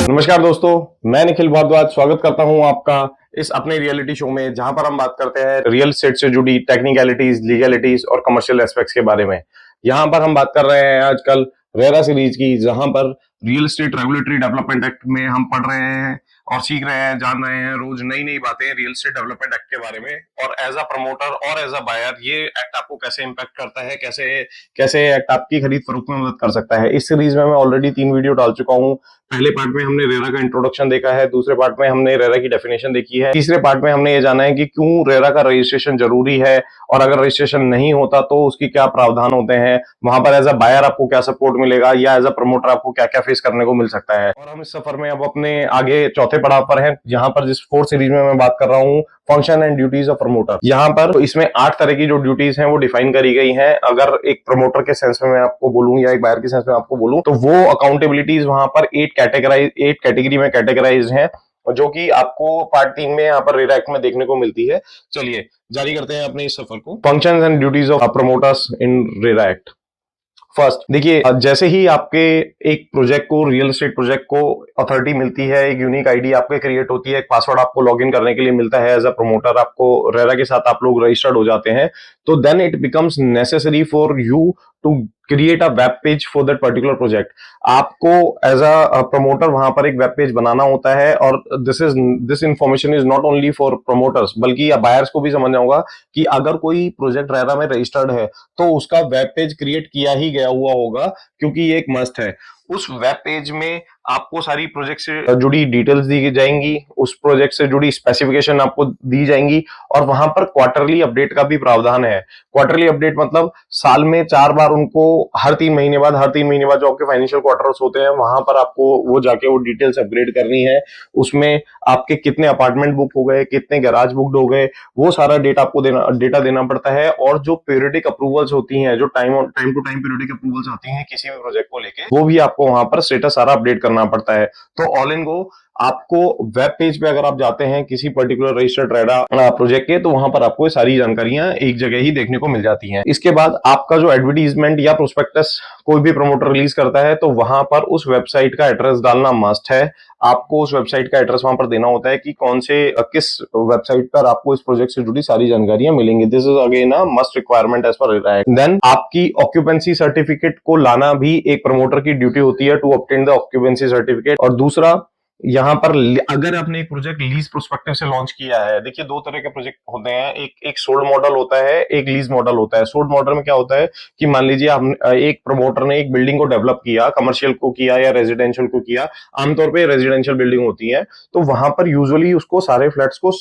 नमस्कार दोस्तों, मैं निखिल भारद्वाज स्वागत करता हूं आपका इस अपने रियलिटी शो में, जहां पर हम बात करते हैं रियल एस्टेट से जुड़ी टेक्निकलिटीज, लीगलिटीज और कमर्शियल एस्पेक्ट्स के बारे में। यहां पर हम बात कर रहे हैं आजकल रेरा सीरीज की, जहां पर real estate regulatory development act में हम पढ़ रहे हैं और सीख रहे हैं, जान रहे हैं रोज नई नई बातें रियल एस्टेट डेवलपमेंट एक्ट के बारे में। और एज अ प्रमोटर और एज अ बायर ये एक्ट आपको कैसे इंपैक्ट करता है, कैसे कैसे एक्ट आपकी खरीद फरोख्त में मदद कर सकता है। इस सीरीज में मैं ऑलरेडी 3 वीडियो डाल चुका हूं। पहले पार्ट में हमने रेरा का इंट्रोडक्शन देखा है, दूसरे पार्ट में हमने रेरा की डेफिनेशन देखी है, तीसरे पार्ट में हमने ये जाना है कि क्यों रेरा का रजिस्ट्रेशन जरूरी है और अगर रजिस्ट्रेशन नहीं होता तो उसकी क्या प्रावधान होते हैं, वहां पर एज अ बायर आपको क्या सपोर्ट मिलेगा या एज अ प्रमोटर आपको क्या क्या फेस करने को मिल सकता है। और हम इस सफर में अब अपने आगे चौथे पड़ाव पर हैं, जहां पर जिस 4th सीरीज में मैं बात कर रहा हूं, function and duties of promoter. यहाँ पर इसमें 8 तरह की जो ड्यूटीज हैं वो डिफाइन करी गई हैं। अगर एक प्रमोटर के सेंस में मैं आपको बोलूं या एक बायर के सेंस में आपको बोलूं, तो वो अकाउंटेबिलिटीज वहां पर 8 कैटेगरी में कैटेगराइज हैं, जो कि आपको पार्ट 3 में यहाँ पर रेरा एक्ट में देखने को मिलती है। चलिए जारी करते हैं अपने इस सफर को। Functions and duties of promoters in RERA act. First देखिए, जैसे ही आपके एक प्रोजेक्ट को, रियल एस्टेट प्रोजेक्ट को अथॉरिटी मिलती है, एक यूनिक आईडी आपके क्रिएट होती है, एक पासवर्ड आपको लॉगिन करने के लिए मिलता है एज अ प्रमोटर, आपको रेरा के साथ आप लोग रजिस्टर्ड हो जाते हैं, तो then it becomes necessary for you to create a web page for that particular project. आपको एज अ प्रमोटर वहां पर एक वेब पेज बनाना होता है, और this information is not only for promoters, बल्कि बायर्स को भी समझना होगा कि अगर कोई प्रोजेक्ट रेरा में रजिस्टर्ड है तो उसका वेब पेज क्रिएट किया ही गया हुआ होगा, क्योंकि ये एक मस्ट है। उस वेब पेज में आपको सारी प्रोजेक्ट से जुड़ी डिटेल्स दी जाएंगी, उस प्रोजेक्ट से जुड़ी स्पेसिफिकेशन आपको दी जाएंगी, और वहां पर क्वार्टरली अपडेट का भी प्रावधान है। क्वार्टरली अपडेट मतलब साल में 4 बार उनको हर 3 महीने बाद जो आपके फाइनेंशियल क्वार्टर्स होते हैं वहां पर आपको वो जाके वो डिटेल्स अपग्रेड करनी है। उसमें आपके कितने अपार्टमेंट बुक हो गए, कितने गैराज बुकड हो गए, वो सारा डेटा देना पड़ता है। और जो पीरियडिक अप्रूवल्स होती हैं, जो time to time periodic approvals आती हैं किसी भी प्रोजेक्ट को लेके, वो भी आपको वहां पर स्टेटस सारा अपडेट करना पड़ता है। तो ऑल इन गो आपको वेब पेज पे अगर आप जाते हैं किसी पर्टिकुलर रजिस्टर्ड रेरा प्रोजेक्ट के, तो वहां पर आपको सारी जानकारियां एक जगह ही देखने को मिल जाती हैं। इसके बाद आपका जो एडवर्टीजमेंट या प्रोस्पेक्टस कोई भी प्रमोटर रिलीज करता है, तो वहां पर उस वेबसाइट का एड्रेस डालना मस्ट है। आपको उस वेबसाइट का एड्रेस वहां पर देना होता है कि कौन से किस वेबसाइट पर आपको इस प्रोजेक्ट से जुड़ी सारी जानकारियां मिलेंगी। This is again a must requirement as per RERA act. Then आपकी ऑक्यूपेंसी सर्टिफिकेट को लाना भी एक प्रमोटर की ड्यूटी होती है, to obtain the occupancy certificate. और दूसरा, यहां पर अगर आपने एक प्रोजेक्ट लीज प्रोस्पेक्टिव से लॉन्च किया है, देखिए 2 तरह के प्रोजेक्ट होते हैं, एक सोल्ड मॉडल होता है, एक लीज मॉडल होता है। सोल्ड मॉडल में क्या होता है कि मान लीजिए हम एक प्रमोटर ने एक बिल्डिंग को डेवलप किया, कमर्शियल को किया या रेजिडेंशियल को किया, आमतौर पे रेजिडेंशियल बिल्डिंग होती है, तो वहां पर यूजुअली उसको सारे फ्लैट्स को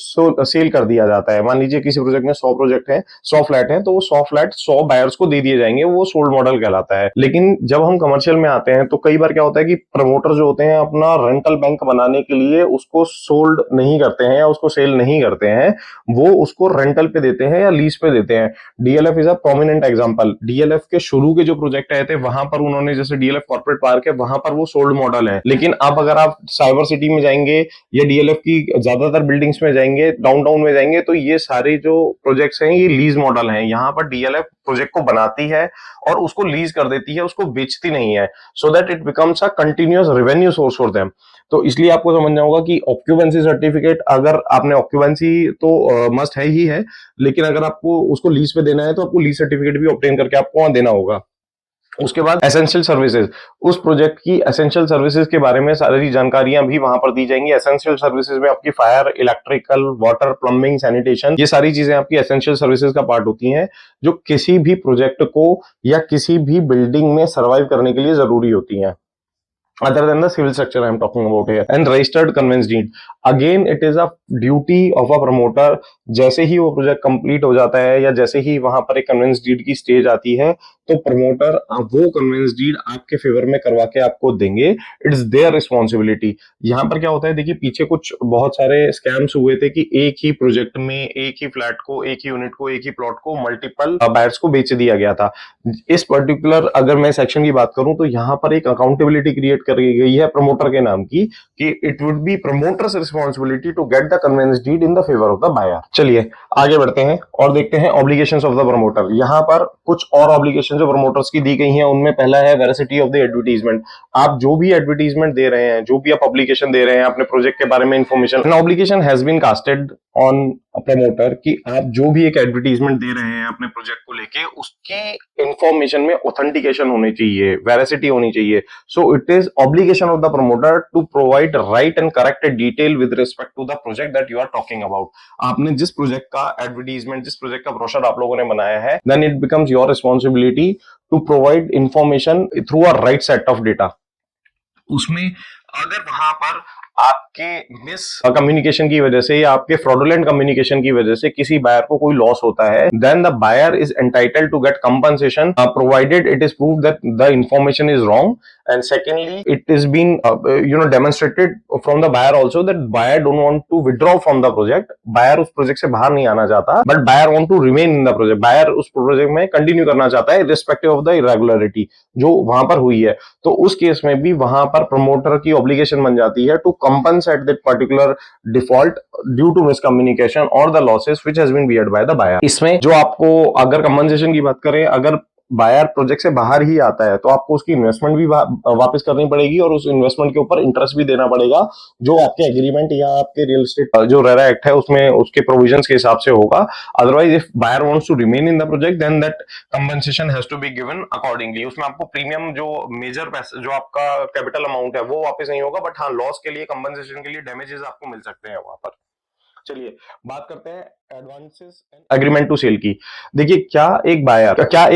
सेल कर दिया जाता है। मान लीजिए किसी प्रोजेक्ट में 100 प्रोजेक्ट है, 100 फ्लैट है, तो वो 100 फ्लैट 100 बायर्स को दे दिए जाएंगे, वो सोल्ड मॉडल कहलाता है। लेकिन जब हम कमर्शियल में आते हैं तो कई बार क्या होता है कि प्रमोटर जो होते हैं अपना रेंटल बैंक बनाने के लिए उसको सोल्ड नहीं करते हैं या उसको सेल नहीं करते हैं, वो उसको रेंटल पे देते हैं या लीज पे देते हैं। DLF is a prominent example. DLF के शुरू के जो प्रोजेक्ट आए थे वहां पर उन्होंने, जैसे डीएलएफ कॉर्पोरेट पार्क है, वहां पर वो सोल्ड मॉडल है। लेकिन अब अगर आप साइबर सिटी में जाएंगे या डीएलएफ की ज्यादातर बिल्डिंग्स में जाएंगे, डाउनटाउन में जाएंगे, तो ये सारे जो प्रोजेक्ट्स हैं ये लीज मॉडल हैं। यहाँ पर डीएलएफ प्रोजेक्ट को बनाती है और उसको लीज कर देती है, उसको बेचती नहीं है, so that it becomes a continuous revenue source for them. तो इसलिए आपको समझना होगा कि ऑक्यूपेंसी सर्टिफिकेट, अगर आपने ऑक्यूपेंसी तो मस्ट है ही है, लेकिन अगर आपको उसको लीज पे देना है तो आपको लीज सर्टिफिकेट भी ऑब्टेन करके आपको वहां देना होगा। उसके बाद एसेंशियल सर्विसेज, उस प्रोजेक्ट की एसेंशियल सर्विसेज के बारे में सारी जानकारियां भी वहां पर दी जाएंगी। एसेंशियल सर्विसेज में आपकी fire, electrical, water, plumbing, sanitation, ये सारी चीजें आपकी एसेंशियल सर्विसेज का पार्ट होती हैं, जो किसी भी प्रोजेक्ट को या किसी भी बिल्डिंग में सर्वाइव करने के लिए जरूरी होती हैं। Other than the civil structure I am talking about here. And registered conveyance deed, again it is a duty of a promoter। जैसे ही वो प्रोजेक्ट कंप्लीट हो जाता है या जैसे ही वहां पर एक कन्वेंस डीड की स्टेज आती है, तो प्रमोटर वो कन्वेंस डीड आपके फेवर में करवा के आपको देंगे। It's their responsibility. यहाँ पर क्या होता है, देखिए पीछे कुछ बहुत सारे स्कैम्स हुए थे कि एक ही प्रोजेक्ट में एक ही फ्लैट को, एक ही यूनिट को, एक ही प्लॉट को मल्टीपल बायर्स को बेच दिया गया था। इस पर्टिकुलर अगर मैं सेक्शन की बात करूं, तो यहाँ पर एक अकाउंटेबिलिटी क्रिएट करी गई है प्रमोटर के नाम की, कि it would be promoter's responsibility to get the conveyance deed in the favour of the buyer. चलिए आगे बढ़ते हैं और देखते हैं ऑब्लिगेशंस ऑफ द प्रमोटर। यहाँ पर कुछ और ऑब्लिगेशन जो प्रमोटर्स की दी गई हैं उनमें पहला है वेरासिटी ऑफ द एडवर्टीजमेंट। आप जो भी एडवर्टीजमेंट दे रहे हैं, जो भी आप पब्लिकेशन दे रहे हैं अपने प्रोजेक्ट के बारे में information, an obligation has been casted on promoter कि आप जो भी एक एडवर्टीजमेंट दे रहे हैं अपने प्रोजेक्ट को लेके, उसकी इंफॉर्मेशन में ऑथेंटिकेशन होनी चाहिए, वेरासिटी होनी चाहिए। So it is obligation of the promoter to provide right and correct detail with respect to the project that you are talking about. आपने जिस प्रोजेक्ट का एडवर्टीजमेंट, जिस प्रोजेक्ट का ब्रोशर आप लोगों ने बनाया है, then it becomes your responsibility to provide information through a right set of data. उसमें अगर वहां पर आपके मिस कम्युनिकेशन की वजह से या आपके फ्रॉडुलेंट कम्युनिकेशन की वजह से किसी बायर को कोई लॉस होता है, then the buyer is entitled to get compensation provided it is proved that the information is wrong, and secondly it is been demonstrated from the buyer also that buyer don't want to withdraw from the project. Buyer उस project से बाहर नहीं आना चाहता, but buyer want to remain in the project. Buyer उस project में continue करना चाहता है रिस्पेक्टिव ऑफ द इरेगुलरिटी जो वहां पर हुई है। तो उस केस में भी वहां पर प्रमोटर की ऑब्लिगेशन बन जाती है to compensate that particular default due to miscommunication और the losses which has been beared by the buyer. इसमें जो आपको अगर कंपनसेशन की बात करें, अगर बायर प्रोजेक्ट से बाहर ही आता है तो आपको उसकी इन्वेस्टमेंट भी वापस करनी पड़ेगी और उस इन्वेस्टमेंट के ऊपर इंटरेस्ट भी देना पड़ेगा जो आपके एग्रीमेंट या आपके रियल एस्टेट जो रेरा एक्ट है उसमें उसके प्रोविजंस के हिसाब से होगा। Otherwise if buyer wants to remain in the project then that compensation has to be given accordingly. उसमें आपको प्रीमियम जो मेजर पैसा जो आपका कैपिटल अमाउंट है वो वापस नहीं होगा, बट हाँ लॉस के लिए कंपनसेशन के लिए डैमेजेस आपको मिल सकते हैं वहां पर। चलिए बात करते हैं advances and agreement to sale की। देखिए क्या एक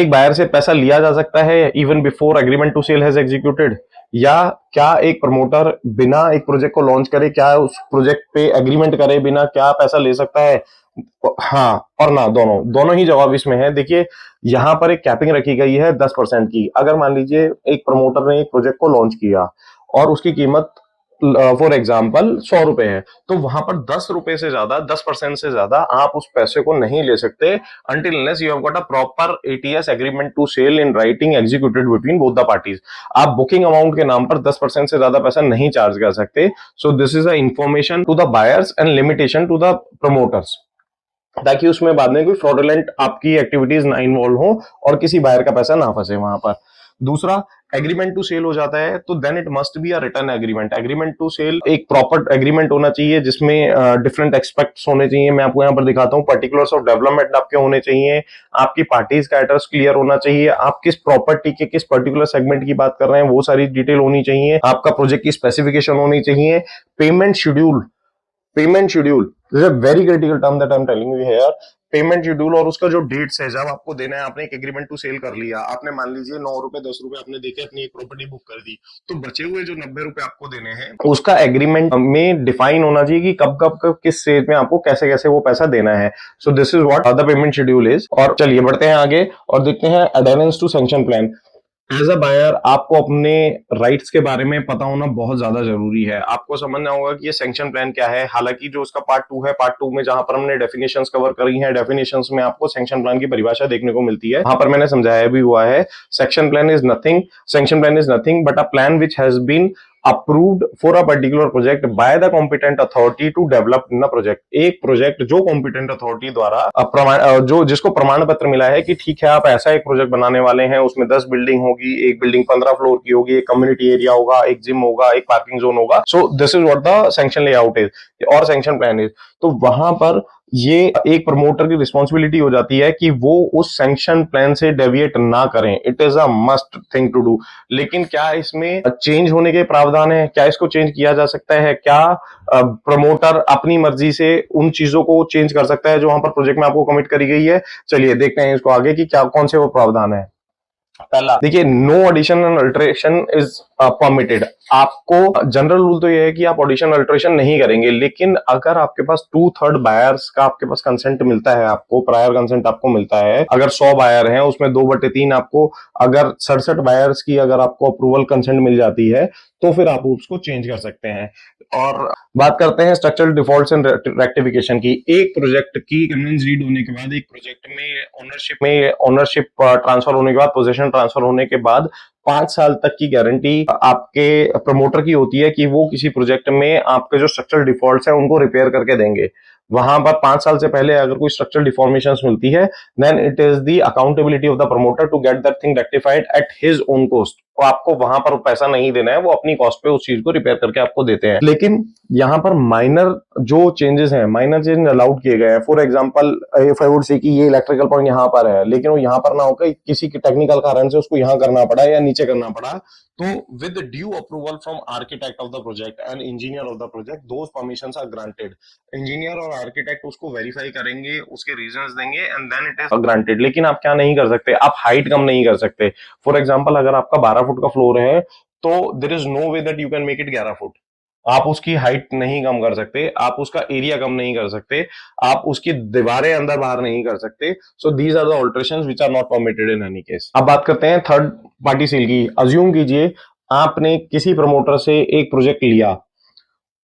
बायर से पैसा लिया जा सकता है even before agreement to sale has executed, या क्या एक प्रमोटर बिना एक प्रोजेक्ट को लॉन्च करे, क्या उस प्रोजेक्ट पे एग्रीमेंट करे बिना क्या पैसा ले सकता है? हाँ और ना, दोनों दोनों ही जवाब इसमें है। देखिए यहां पर एक कैपिंग रखी गई है 10% की। अगर मान लीजिए एक प्रमोटर ने एक प्रोजेक्ट को लॉन्च किया और उसकी कीमत फॉर एग्जाम्पल 100 रुपए है, तो वहां पर 10 रुपए से ज्यादा, 10% से ज्यादा आप उस पैसे को नहीं ले सकते until unless you have got a proper ATS agreement to sale in writing executed between both the parties। आप बुकिंग अमाउंट के नाम पर 10% से ज्यादा पैसा नहीं चार्ज कर सकते। So this is a information to the buyers and limitation to the promoters, ताकि उसमें बाद में कोई फ्रॉडुलेंट आपकी एक्टिविटीज ना इन्वॉल्व हो और किसी बायर का पैसा ना फंसे वहां पर। दूसरा, एग्रीमेंट टू सेल हो जाता है तो then it must be a return agreement. Agreement to sale एक प्रॉपर एग्रीमेंट होना चाहिए जिसमें डिफरेंट एक्सपेक्ट्स होने चाहिए। मैं आपको यहाँ पर दिखाता हूँ, पर्टिकुलर्स ऑफ डेवलपमेंट आपके होने चाहिए, आपकी पार्टीज का एड्रेस क्लियर होना चाहिए, आप किस प्रॉपर्टी के किस पर्टिकुलर सेगमेंट की बात कर रहे हैं वो सारी डिटेल होनी चाहिए, आपका प्रोजेक्ट की स्पेसिफिकेशन होनी चाहिए, payment schedule. Payment schedule this is a very critical term that I am telling you here. Payment schedule और उसका जो डेट्स है जब आपको देना है। आपने एक एग्रीमेंट टू सेल कर लिया, आपने मान लीजिए 9 रुपए 10 रुपए आपने देके अपनी एक प्रॉपर्टी बुक कर दी, तो बचे हुए जो 90 रुपए आपको देने हैं उसका एग्रीमेंट में डिफाइन होना चाहिए कि कब कब कब किस स्टेज में आपको कैसे कैसे वो पैसा देना है। So this is what the payment schedule is. और चलिए बढ़ते हैं आगे और देखते हैं adherence to sanction plan. As a buyer आपको अपने राइट्स के बारे में पता होना बहुत ज्यादा जरूरी है। आपको समझना होगा कि ये सैंक्शन प्लान क्या है। हालांकि जो उसका पार्ट 2 है, पार्ट 2 में जहां पर हमने डेफिनेशंस कवर करी हैं, डेफिनेशंस में आपको सैंक्शन प्लान की परिभाषा देखने को मिलती है। वहां पर मैंने समझाया भी हुआ है, sanction plan is nothing but a plan which has been approved for a particular project by the competent authority to develop in a project। एक प्रोजेक्ट जो competent authority द्वारा जो जिसको प्रमाण पत्र मिला है कि ठीक है आप ऐसा एक प्रोजेक्ट बनाने वाले हैं, उसमें 10 बिल्डिंग होगी, एक बिल्डिंग 15 फ्लोर की होगी, एक कम्युनिटी एरिया होगा, एक जिम होगा, एक पार्किंग जोन होगा। सो this is what the sanction layout is और सैंक्शन प्लान इज। तो वहां पर ये एक प्रमोटर की रिस्पॉन्सिबिलिटी हो जाती है कि वो उस सैंक्शन प्लान से डेविएट ना करें। It is a must thing to do. लेकिन क्या इसमें चेंज होने के प्रावधान है? क्या इसको चेंज किया जा सकता है? क्या प्रमोटर अपनी मर्जी से उन चीजों को चेंज कर सकता है जो वहां पर प्रोजेक्ट में आपको कमिट करी गई है? चलिए देखते हैं इसको आगे कि क्या कौन से वो प्रावधान है। पहला देखिए, no addition and alteration is permitted. आपको जनरल रूल तो ये है कि आप ऑडिशन अल्टरेशन नहीं करेंगे, लेकिन अगर आपके पास 2/3 बायर्स का आपके पास कंसेंट मिलता है, आपको प्रायर कंसेंट आपको मिलता है, अगर 100 बायर हैं उसमें 2/3 आपको, अगर 67 बायर्स की अगर आपको अप्रूवल कंसेंट मिल जाती है तो फिर आप उसको चेंज कर सकते हैं। और बात करते हैं स्ट्रक्चरल डिफॉल्ट्स एंड रेक्टिफिकेशन की। एक प्रोजेक्ट की कन्वेंस रीड होने के बाद, एक प्रोजेक्ट में ओनरशिप ट्रांसफर होने के बाद, पोजीशन ट्रांसफर होने के बाद 5 साल तक की गारंटी आपके प्रमोटर की होती है कि वो किसी प्रोजेक्ट में आपके जो स्ट्रक्चरल डिफॉल्ट्स हैं उनको रिपेयर करके देंगे। वहां पर 5 साल से पहले अगर कोई स्ट्रक्चरल डिफॉर्मेशंस मिलती है, then it is the accountability of the promoter to get that thing rectified at his own cost. तो आपको वहां पर पैसा नहीं देना है, वो अपनी कॉस्ट पे उस चीज को रिपेयर करके आपको देते हैं। लेकिन यहाँ पर माइनर जो चेंजेस हैं, माइनर चेंज अलाउड किए गए हैं। For example if I would say कि ये इलेक्ट्रिकल पॉइंट यहाँ पर है, लेकिन वो यहाँ पर ना होकर किसी की टेक्निकल कारण से उसको यहाँ करना पड़ा या नीचे करना पड़ा, तो with due approval from architect of the project and engineer of the project, those permissions are granted. Engineer और आर्किटेक्ट उसको वेरीफाई करेंगे, उसके रीजंस देंगे, and then it is granted. लेकिन आप क्या नहीं कर सकते, आप हाइट कम नहीं कर सकते। फॉर एग्जांपल अगर आपका 12 फुट का फ्लोर है, तो there is no way that you can make it 11 foot. आप उसकी हाइट नहीं कम कर सकते, आप उसका एरिया कम नहीं कर सकते, आप उसकी दीवारें अंदर बाहर नहीं कर सकते। So these are the alterations which are not permitted in any case. अब बात करते हैं थर्ड पार्टी सेल की। अज्यूम कीजिए आपने किसी प्रमोटर से एक प्रोजेक्ट लिया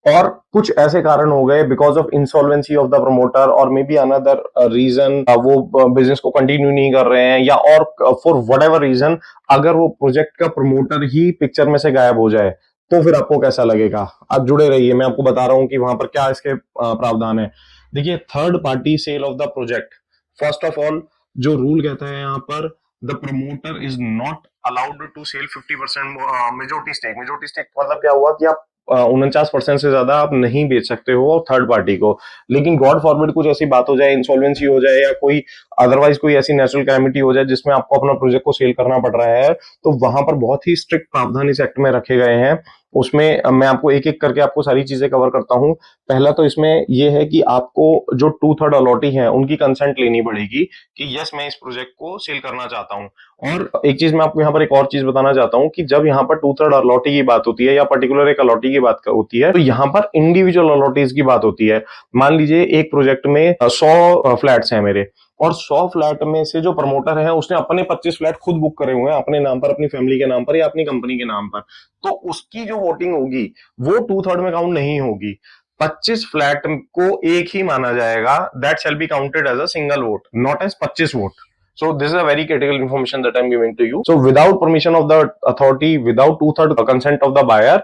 और कुछ ऐसे कारण हो गए, because of insolvency of the promoter और मे बी अनदर रीजन, वो बिजनेस को कंटिन्यू नहीं कर रहे हैं, या और फॉर वट एवर रीजन अगर वो प्रोजेक्ट का प्रमोटर ही पिक्चर में से गायब हो जाए, तो फिर आपको कैसा लगेगा? आप जुड़े रहिए, मैं आपको बता रहा हूं कि वहां पर क्या इसके प्रावधान है। देखिए, third party sale of the project, first of all जो रूल कहता है यहाँ पर, the promoter is not allowed to sell 50% majority stake. Majority stake मतलब क्या हुआ कि आप 49% से ज्यादा आप नहीं बेच सकते हो थर्ड पार्टी को। लेकिन गॉड फॉरबिड कुछ ऐसी बात हो जाए, इंसॉल्वेंसी हो जाए या कोई अदरवाइज कोई ऐसी नेचुरल कैलेमिटी हो जाए जिसमें आपको अपना प्रोजेक्ट को सेल करना पड़ रहा है, तो वहां पर बहुत ही स्ट्रिक्ट प्रावधान इस एक्ट में रखे गए हैं। उसमें मैं आपको एक एक करके आपको सारी चीजें कवर करता हूं। पहला तो इसमें यह है कि आपको जो 2/3 अलॉटी है उनकी कंसेंट लेनी पड़ेगी कि यस मैं इस प्रोजेक्ट को सेल करना चाहता हूं। और एक चीज मैं आपको यहाँ पर एक और चीज बताना चाहता हूँ कि जब यहाँ पर 2/3 अलॉटी की बात होती है या पर्टिकुलर एक अलॉटी की बात होती है, तो यहाँ पर इंडिविजुअल अलॉटीज की बात होती है। मान लीजिए एक प्रोजेक्ट में 100 फ्लैट्स हैं मेरे, और 100 फ्लैट में से जो प्रमोटर है उसने अपने 25 फ्लैट खुद बुक करे हुए हैं अपने नाम पर, अपनी फैमिली के नाम पर या अपनी कंपनी के नाम पर, तो उसकी जो वोटिंग होगी वो 2/3 में काउंट नहीं होगी। 25 फ्लैट को एक ही माना जाएगा, that shall be counted as a single vote, not as 25 vote. So this is a very critical information that I'm giving to you. So without permission of the authority, without 2/3 consent of the buyer,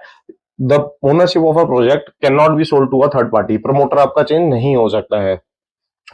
the ownership of a project cannot be sold to a third party. Promoter आपका change नहीं हो सकता है।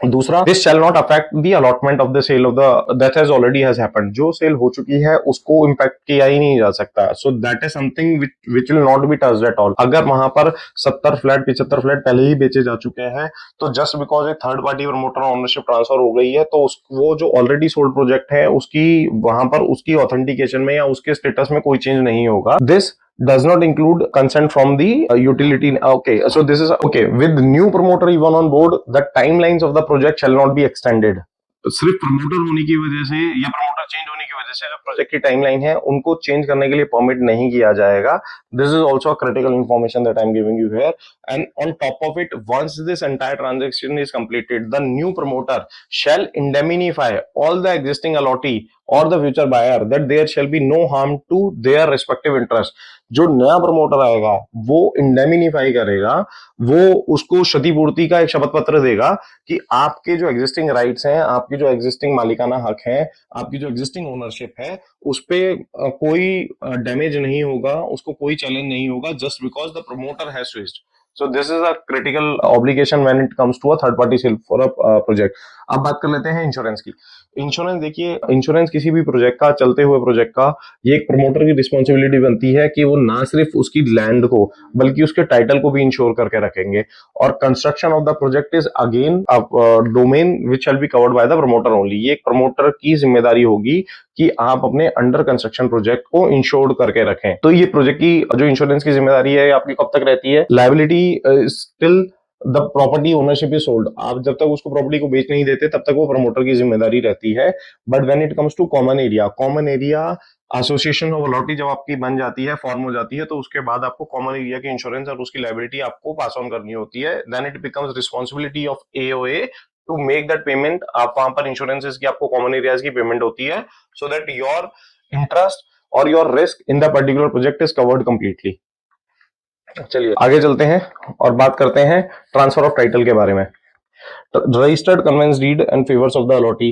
दूसरा, this shall not affect the allotment of the sale of the that has already has happened. जो sale हो चुकी है उसको इंपैक्ट किया ही नहीं जा सकता। So that is something which will not be touched at all. अगर वहां पर 70 फ्लैट 75 फ्लैट पहले ही बेचे जा चुके हैं, तो जस्ट बिकॉज एक third party promoter ownership transfer हो गई है, तो वो जो ऑलरेडी सोल्ड प्रोजेक्ट है उसकी वहां पर उसकी ऑथेंटिकेशन में या उसके स्टेटस में कोई चेंज नहीं होगा। This does not include consent from the utility. Okay, so this is okay with new promoter even on board, the timelines of the project shall not be extended. सिर्फ promoter होने की वजह से या प्रमोटर चेंज होने की वजह से जो प्रोजेक्ट की टाइमलाइन है उनको चेंज करने के लिए परमिट नहीं किया जाएगा। This is also a critical information that I am giving you here. And on top of it, once this entire transaction is completed, the new promoter shall indemnify all the existing allottee or the future buyer that there shall be no harm to their respective interest. जो नया promoter आएगा वो इंडेमिनिफाई करेगा, वो उसको क्षतिपूर्ति का एक शपथ पत्र देगा कि आपके जो एग्जिस्टिंग राइट्स हैं, आपकी जो एग्जिस्टिंग मालिकाना हक है, आपकी जो एग्जिस्टिंग ओनरशिप है, उस पे कोई डैमेज नहीं होगा, उसको कोई चैलेंज नहीं होगा, just because the promoter has switched. So this is a critical obligation when it comes to a third party sale for a project. अब बात कर लेते हैं इंश्योरेंस की। इंश्योरेंस, देखिए इंश्योरेंस किसी भी प्रोजेक्ट का, चलते हुए प्रोजेक्ट का, ये एक प्रमोटर की रिस्पॉन्सिबिलिटी बनती है कि वो ना सिर्फ उसकी लैंड को बल्कि उसके टाइटल को भी इंश्योर करके रखेंगे। और construction of the project is again domain which shall be covered by the promoter only. ये एक प्रमोटर की जिम्मेदारी होगी कि आप अपने अंडर कंस्ट्रक्शन प्रोजेक्ट को इंश्योर्ड करके रखें। तो ये प्रोजेक्ट की जो इंश्योरेंस की जिम्मेदारी है आपकी कब तक रहती है? Liability still the property ownership is sold. आप जब तक उसको प्रॉपर्टी को बेच नहीं देते तब तक वो प्रमोटर की जिम्मेदारी रहती है। But when it comes to common area, common area association of allottee जब आपकी बन जाती है, फॉर्म हो जाती है, तो उसके बाद आपको कॉमन एरिया की इंश्योरेंस और उसकी लायबिलिटी आपको पास ऑन करनी होती है। Then it becomes responsibility of AOA to make that payment. आप वहां पर इंश्योरेंसेस की आपको कॉमन एरियाज की पेमेंट होती है, सो दैट योर इंटरेस्ट और your risk in the particular project is covered completely. चलिए आगे चलते हैं और बात करते हैं ट्रांसफर ऑफ टाइटल के बारे में। Registered conveyance deed and favours of the allottee,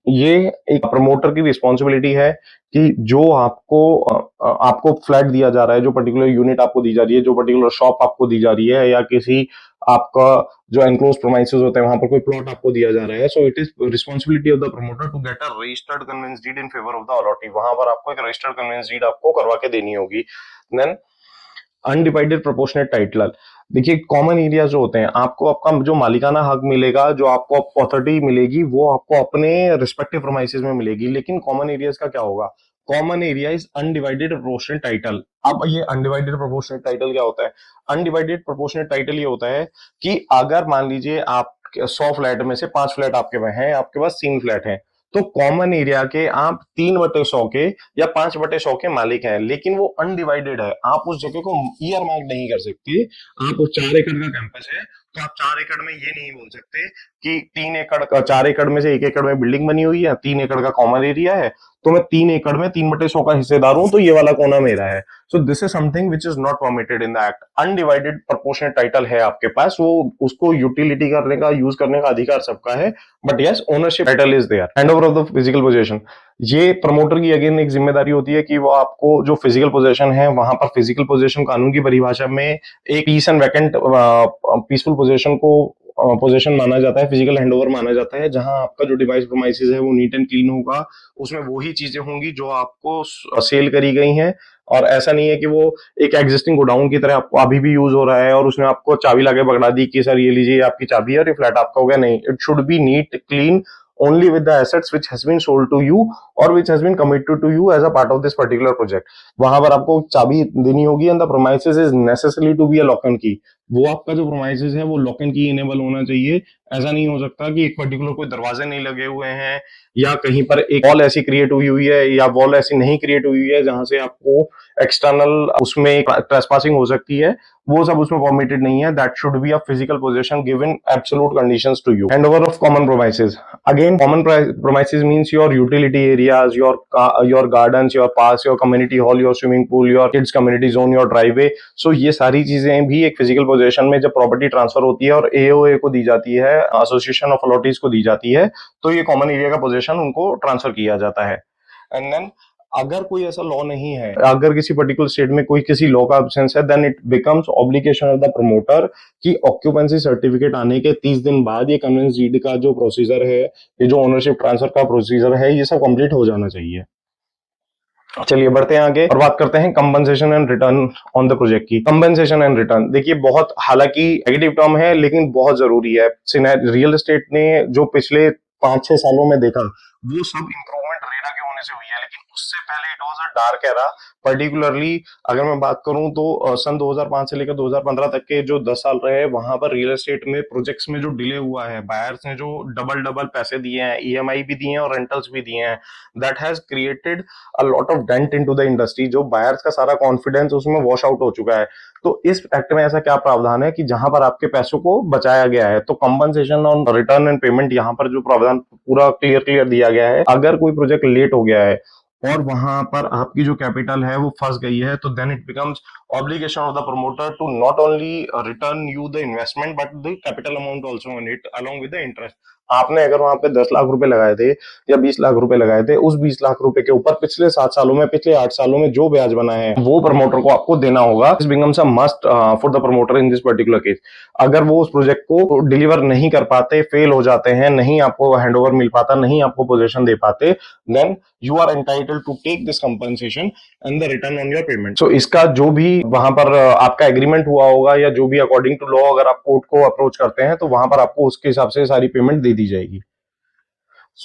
ये एक प्रमोटर की रिस्पॉन्सिबिलिटी है कि जो आपको फ्लैट दिया जा रहा है, जो पर्टिकुलर यूनिट आपको दी जा रही है, जो पर्टिकुलर शॉप आपको दी जा रही है, या किसी आपका जो एनक्लोज प्रोमाइसेस होते हैं वहां पर कोई प्लॉट आपको दिया जा रहा है, so it is responsibility of the promoter to get a registered conveyance deed in favour of the allottee. वहां पर आपको एक रजिस्टर्ड कन्वेंस डीड आपको करवा के देनी होगी। Then undivided proportionate title. देखिए कॉमन एरिया जो होते हैं, आपको आपका जो मालिकाना हक मिलेगा, जो आपको अथॉरिटी मिलेगी, वो आपको अपने रिस्पेक्टिव प्रोमाइसेस में मिलेगी। लेकिन कॉमन एरियाज का क्या होगा? Common area is undivided proportionate title. अब ये अनडिवाइडेड प्रोपोर्शनेट टाइटल क्या होता है? अनडिवाइडेड प्रोपोर्शनेट टाइटल ये होता है कि अगर मान लीजिए आप 100 फ्लैट में से 5 फ्लैट आपके पास हैं, आपके पास 3 फ्लैट हैं, तो कॉमन एरिया के आप 3/100 के या 5/100 के मालिक हैं, लेकिन वो अनडिवाइडेड है। आप उस जगह को ईयर मार्क नहीं कर सकते। आप 4 एकड़ का कैंपस है, तो आप 4 एकड़ में ये नहीं बोल सकते कि 3 एकड़, 4 एकड़ में से 1 एकड़ में बिल्डिंग बनी हुई है, 3 एकड़ का कॉमन एरिया है, तो मैं 3 एकड़ में 3/100 का हिस्सेदार हूं, तो ये वाला कोना मेरा है। So this is something which is not permitted in the act. Undivided proportionate title है आपके पास, वो उसको यूटिलिटी करने का, यूज करने का अधिकार सबका है, but yes ownership title is there. Hand over of the physical possession, ये प्रमोटर की अगेन एक जिम्मेदारी होती है कि वो आपको जो फिजिकल पोजेशन है, वहां पर फिजिकल पोजेशन कानून की परिभाषा में एक peace and vacant peaceful possession को पोजेशन माना जाता है, फिजिकल हैंडओवर माना जाता है, जहां आपका जो डिवाइस प्रोमाइसेस है वो नीट एंड क्लीन होगा, उसमें वही चीजें होंगी जो आपको सेल करी गई हैं। और ऐसा नहीं है कि वो एक एग्जिस्टिंग गोडाउन की तरह आपको अभी भी यूज हो रहा है और उसने आपको चाबी लाके पकड़ा दी कि सर ये लीजिए आपकी चाबी है और ये फ्लैट आपका हो गया। नहीं, it should be neat clean only with the assets which has been sold to you or which has been committed to you as a part of this particular project। वहां पर आपको चाबी देनी होगी and the premises is necessary to be a lock and key. वो आपका जो प्रोमाइसेस है वो लॉक एंड की इनेबल होना चाहिए। ऐसा नहीं हो सकता कि एक पर्टिकुलर कोई दरवाजे नहीं लगे हुए हैं या कहीं पर एक वॉल ऐसी क्रिएट हुई हुई है या वॉल ऐसी नहीं क्रिएट हुई है जहां से आपको एक्सटर्नल उसमें ट्रेसपासिंग हो सकती है, वो सब उसमें परमिटेड नहीं है। That should be a physical possession given absolute conditions to you. Handover of common premises, again common premises means your utility areas, your gardens, your parks, your community hall, your swimming pool, your kids community zone, your driveway. So ये सारी चीजें भी एक physical position में जब property transfer होती है और एओए को दी जाती है, एसोसिएशन ऑफ अलॉटीज को दी जाती है, तो ये कॉमन एरिया का पोजीशन उनको ट्रांसफर किया जाता है। एंड देन अगर कोई ऐसा लॉ नहीं है, अगर किसी पर्टिकुलर स्टेट में कोई किसी लॉ का एब्सेंस है, then it becomes obligation of the promoter कि ऑक्यूपेंसी सर्टिफिकेट आने के 30 दिन बाद ये कन्वेंस डीड का जो प्रोसीजर है, ये जो ओनरशिप ट्रांसफर का प्रोसीजर है, ये सब कंप्लीट हो जाना चाहिए। चलिए बढ़ते हैं आगे और बात करते हैं compensation and return on the project की। कंपनसेशन एंड रिटर्न, देखिए बहुत, हालांकि नेगेटिव टर्म है लेकिन बहुत जरूरी है। रियल एस्टेट ने जो पिछले 5-6 सालों में देखा, वो सब इंप्रूवमेंट रेरा के होने से हुई है, लेकिन उससे पहले it was a dark era. Particularly अगर मैं बात करूं तो सन 2005 से लेकर 2015 तक के जो 10 साल रहे, वहां पर रियल एस्टेट में प्रोजेक्ट्स में जो डिले हुआ है, बायर्स ने जो डबल डबल पैसे दिए हैं, ईएमआई भी दिए हैं और रेंटल्स भी दिए हैं, that has created a lot of dent into the industry. जो बायर्स का सारा कॉन्फिडेंस उसमें वॉश आउट हो चुका है। तो इस एक्ट में ऐसा क्या प्रावधान है कि जहां पर आपके पैसों को बचाया गया है, तो compensation on return and payment, यहाँ पर जो प्रावधान पूरा क्लियर दिया गया है, अगर कोई प्रोजेक्ट लेट हो गया है और वहां पर आपकी जो कैपिटल है वो फंस गई है, तो then it becomes obligation of the promoter to not only return you the investment but the capital amount also on it along with the interest. आपने अगर वहां पे 10 लाख रुपए लगाए थे या 20 लाख रुपए लगाए थे, उस 20 लाख रुपए के ऊपर पिछले 7 सालों में, पिछले 8 सालों में जो ब्याज बना है वो प्रमोटर को आपको देना होगा। This becomes a must for the promoter in this particular case. अगर वो उस प्रोजेक्ट को डिलीवर नहीं कर पाते, फेल हो जाते हैं, नहीं आपको हैंडओवर मिल पाता, नहीं आपको पोजीशन दे पाते, then you are entitled to take this compensation and the return on your payment. So इसका जो भी वहां पर आपका एग्रीमेंट हुआ होगा या जो भी अकॉर्डिंग टू लॉ अगर आप कोर्ट को अप्रोच करते हैं, तो वहां पर आपको उसके हिसाब से सारी पेमेंट दे दी जाएगी।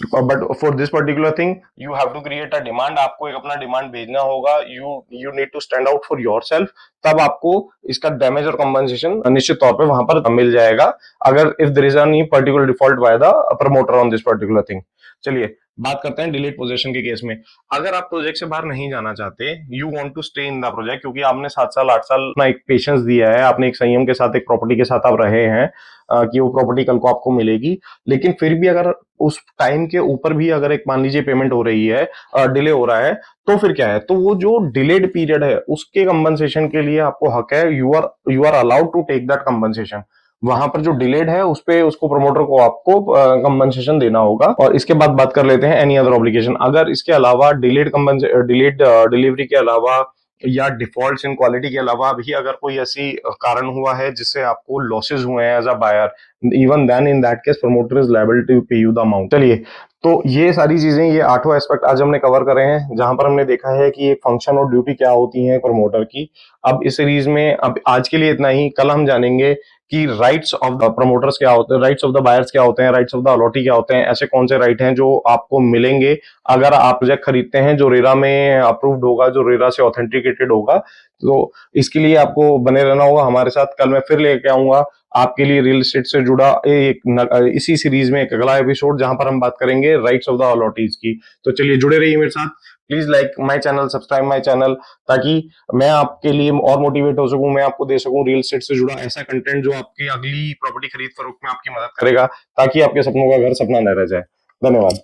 But for this particular thing you have to create a demand. आपको एक अपना डिमांड भेजना होगा, you need to stand out for your self, तब आपको इसका डैमेज और कंपनसेशन निश्चित तौर पे वहां पर मिल जाएगा, अगर if there is any particular default by the promoter on this particular thing. चलिए बात करते हैं डिलीट पोजीशन के केस में। अगर आप प्रोजेक्ट से बाहर नहीं जाना चाहते, you want to stay in the project, क्योंकि आपने 7 साल 8 साल अपना एक पेशेंस दिया है, आपने एक संयम के साथ एक प्रॉपर्टी के साथ आप रहे हैं कि वो प्रॉपर्टी कल को आपको मिलेगी, लेकिन फिर भी अगर उस टाइम के ऊपर भी अगर एक मान लीजिए पेमेंट हो रही है, डिले हो रहा है, तो फिर क्या है? तो वो जो डिलेड पीरियड है उसके कंपनसेशन के लिए आपको हक है। You are allowed to take that compensation. वहां पर जो डिलेड है उस पे उसको प्रमोटर को आपको कंपनसेशन देना होगा। और इसके बाद बात कर लेते हैं एनी अदर ऑब्लिगेशन। अगर इसके अलावा डिलेड डिलीवरी के अलावा या डिफॉल्ट्स इन क्वालिटी के अलावा भी अगर कोई ऐसी कारण हुआ है जिससे आपको लॉसेस हुए हैं as a buyer, even then in that case promoter is liable to pay you the amount. चलिए, तो ये सारी चीजें, ये 8 एस्पेक्ट आज हमने कवर करे हैं, जहां पर हमने देखा है कि एक फंक्शन और ड्यूटी क्या होती है प्रमोटर की। अब इस सीरीज में अब आज के लिए इतना ही। कल हम जानेंगे कि राइट्स ऑफ द प्रमोटर्स क्या होते हैं, राइट्स ऑफ द बायर्स क्या होते हैं, राइट्स ऑफ द अलॉटी क्या होते हैं, ऐसे कौन से राइट हैं जो आपको मिलेंगे अगर आप प्रोजेक्ट खरीदते हैं जो रेरा में अप्रूव्ड होगा, जो रेरा से ऑथेंटिकेटेड होगा। तो इसके लिए आपको बने रहना होगा हमारे साथ। कल मैं फिर लेके आऊंगा आपके लिए रियल एस्टेट से जुड़ा इसी सीरीज में एक अगला एपिसोड, जहां पर हम बात करेंगे राइट्स ऑफ द अलॉटीज की। तो चलिए, जुड़े रहिए मेरे साथ। Please like my channel, subscribe my channel, ताकि मैं आपके लिए और मोटिवेट हो सकूं, मैं आपको दे सकूं रियल एस्टेट से जुड़ा ऐसा कंटेंट जो आपकी अगली प्रॉपर्टी खरीद फरोख्त में आपकी मदद करेगा, ताकि आपके सपनों का घर सपना न रह जाए। धन्यवाद।